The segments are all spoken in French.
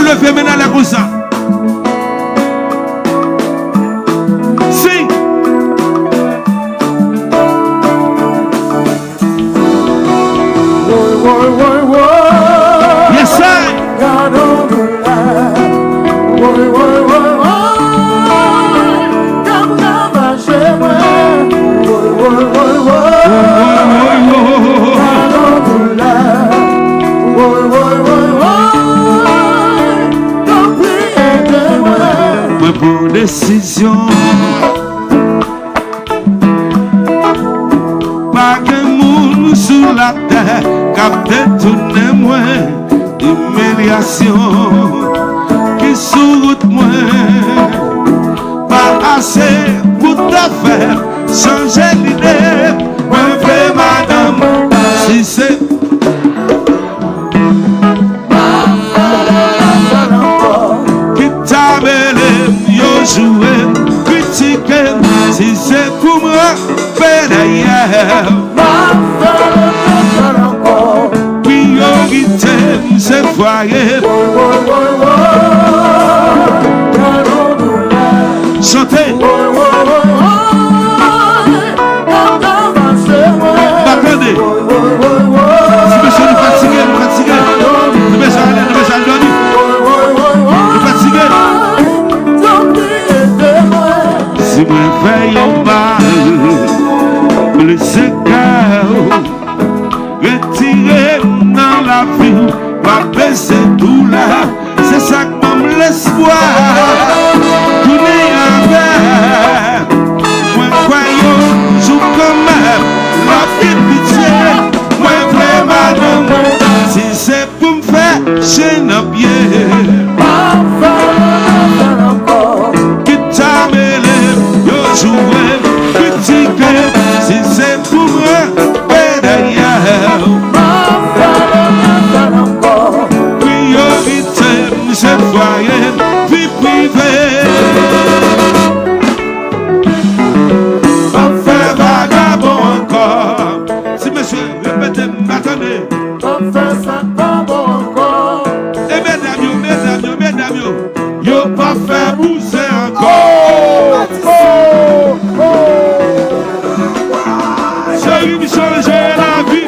lever maintenant les cousins. Si. Yes, sir. Pour décision, pas que moun sous la terre capte tout moi humiliation qui sous route moi pas assez pour ta faire changer l'idée. Moi fais madame si c'est jouer, critiquer, si c'est pour moi, faire d'ailleurs. Priorité, c'est foyer. Chantez. Attendez. Si monsieur nous fatigué, nous fatigué. Nous besoin dormir. Nous fatigué. Si moi fais un mal, le secret, retirer dans la vie, va baisser tout là, c'est ça que m'aime l'espoir. Tout n'est avec, moi croyons, joue comme même, la petite pitié, moi fais madame, si c'est pour me faire, j'ai un pied. Jouer, critiquer, si c'est pour moi, et derrière. Priorité, c'est foyer, vie privée. Enfin vagabond encore. Si monsieur, répétez, m'attendez. Enfin ça vagabond encore. Et mesdames, yo pas fait bouger encore. Changer la vie.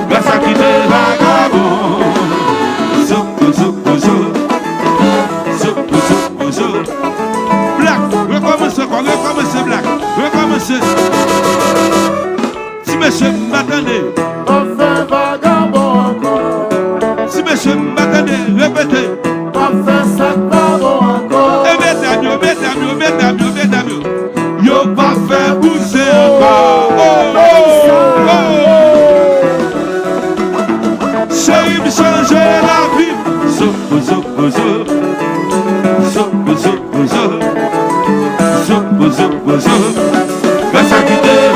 Grâce à qui des vagabonds. Black, recommencez Black. Recommencez. Si monsieur m'attendez. Enfin vagabond encore. Si monsieur m'attendez, répétez. Enfin ça vagabond encore. Et mesdames, yo pas fait bouger encore. Chérie, me changer la vie. Grâce à qui t'es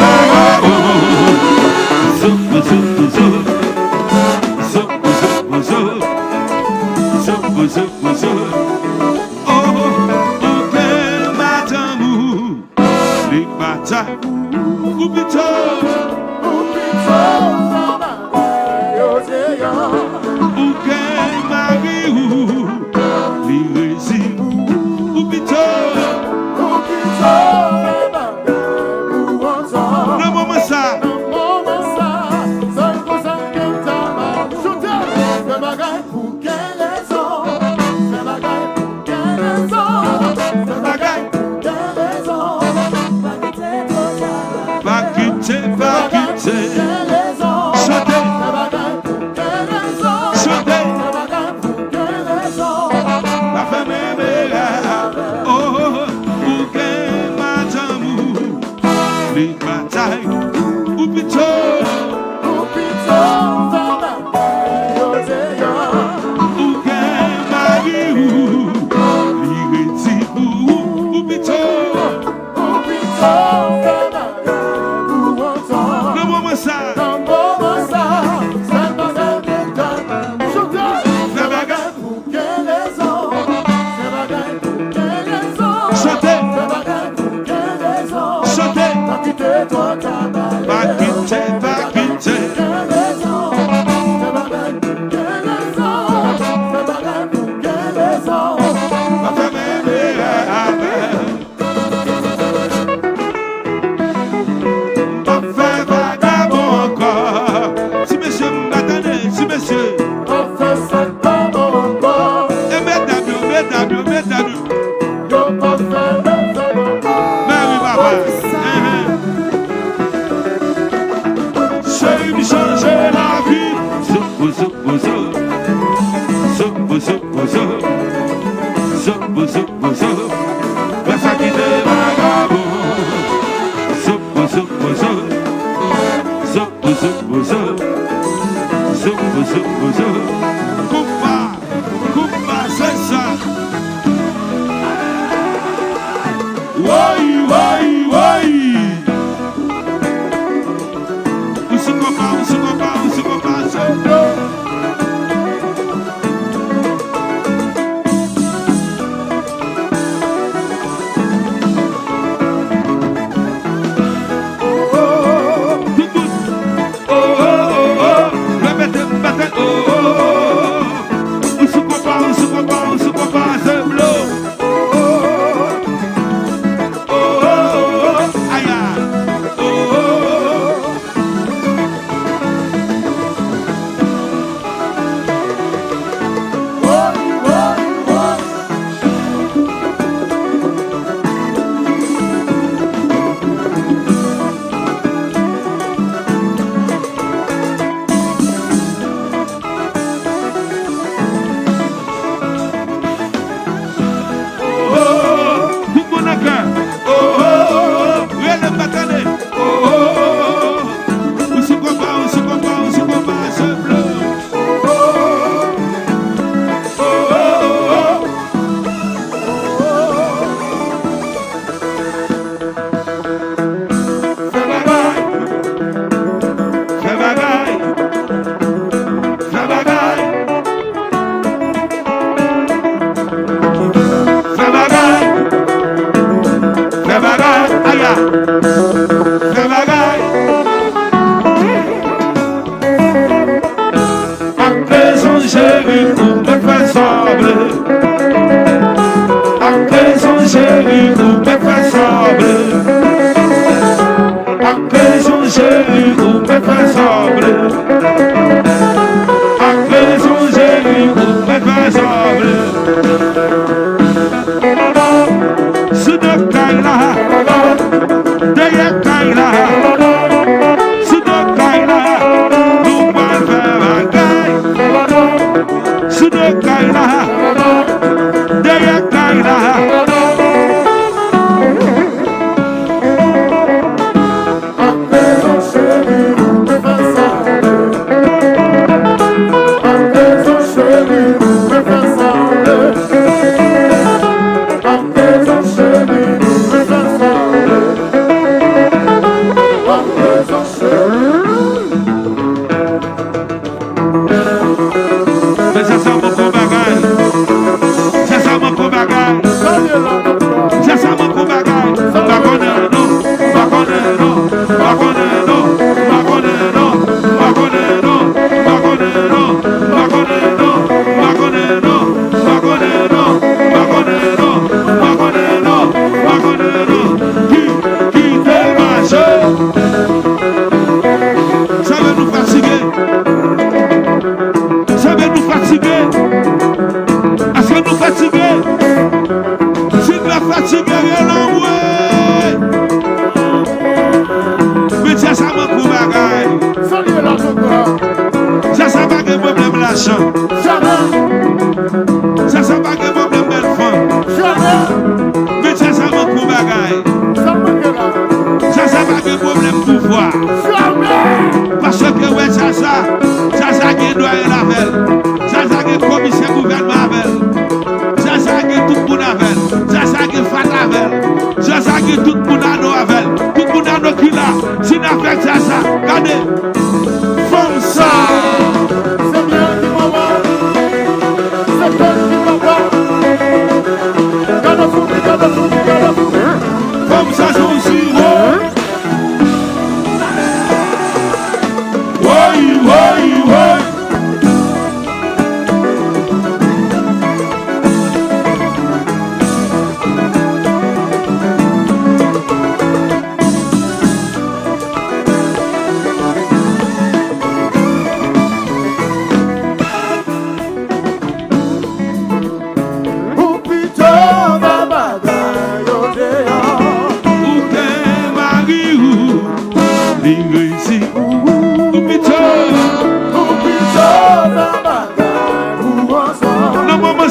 C'est bien du moment.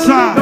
ça.